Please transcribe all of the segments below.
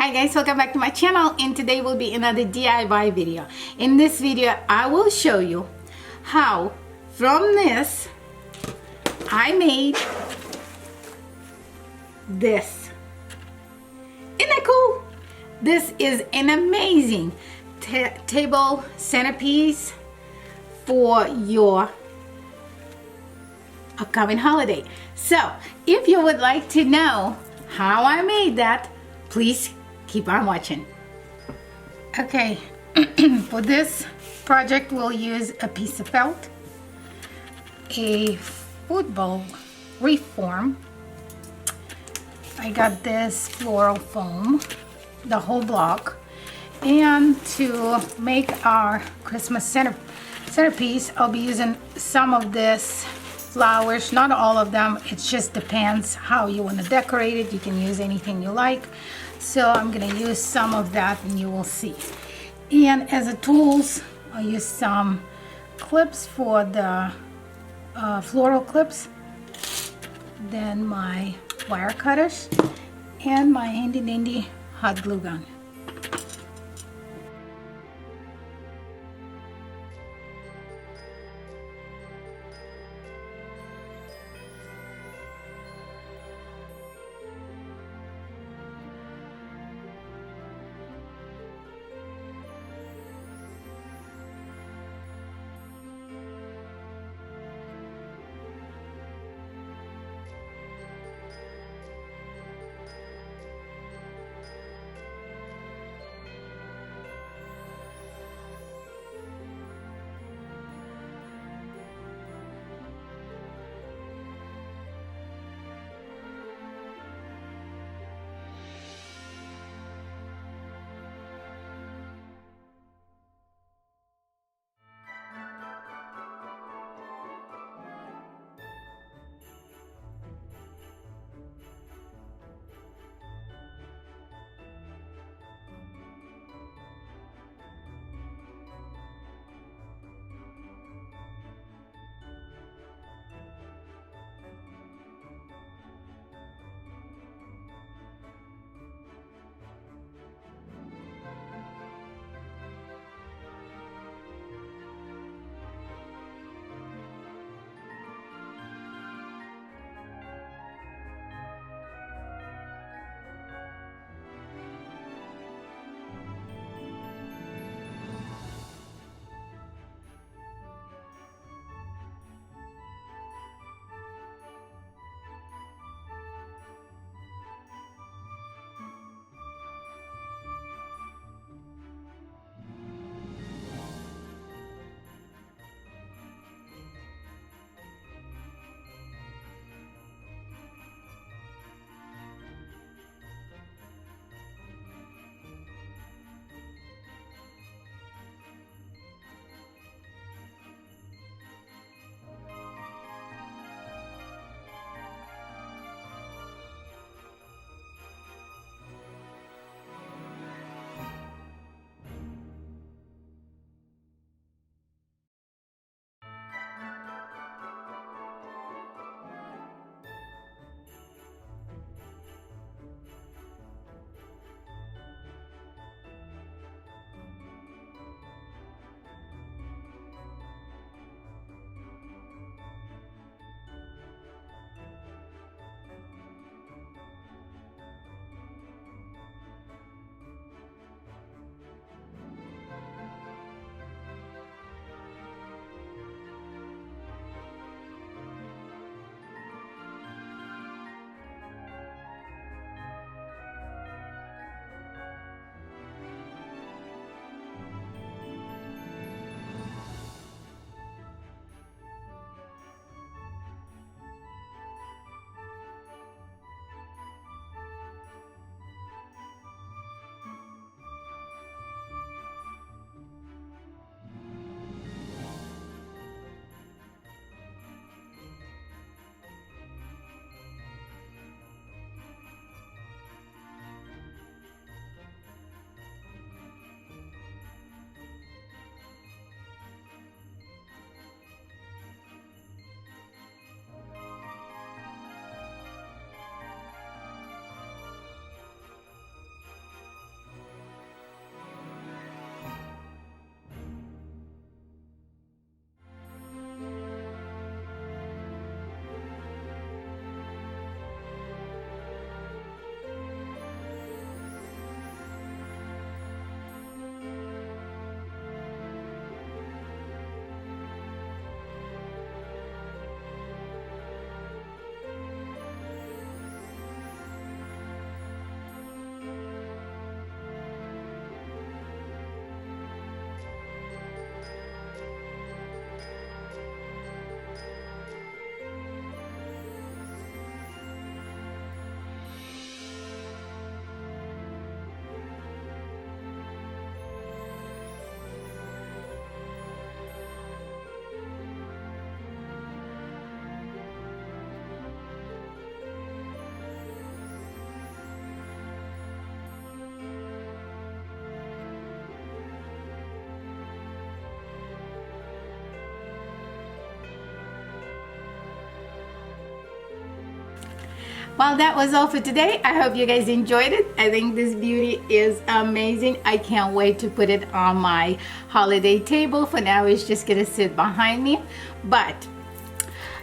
Hi guys, welcome back to my channel, and today will be another DIY video. In this video I will show you how from this I made this. Isn't that cool? This is an amazing table centerpiece for your upcoming holiday. So if you would like to know how I made that, please keep on watching. Okay, for this project we'll use a piece of felt, a football wreath form. I got this floral foam, the whole block, and to make our Christmas centerpiece I'll be using some of this flowers, not all of them. It just depends how you want to decorate it. You can use anything you like. So I'm going to use some of that and you will see. And as a tools, I'll use some clips for the floral clips, then my wire cutters, and my handy dandy hot glue gun. Well, that was all for today. I hope you guys enjoyed it. I think this beauty is amazing. I can't wait to put it on my holiday table. For now, it's just gonna sit behind me. But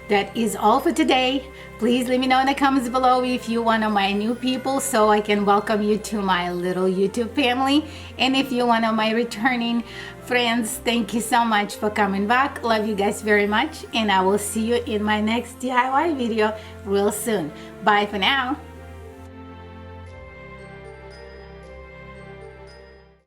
that is all for today. Please let me know in the comments below if you're one of my new people so I can welcome you to my little YouTube family. And if you're one of my returning friends, thank you so much for coming back. Love you guys very much, and I will see you in my next DIY video real soon. Bye for now.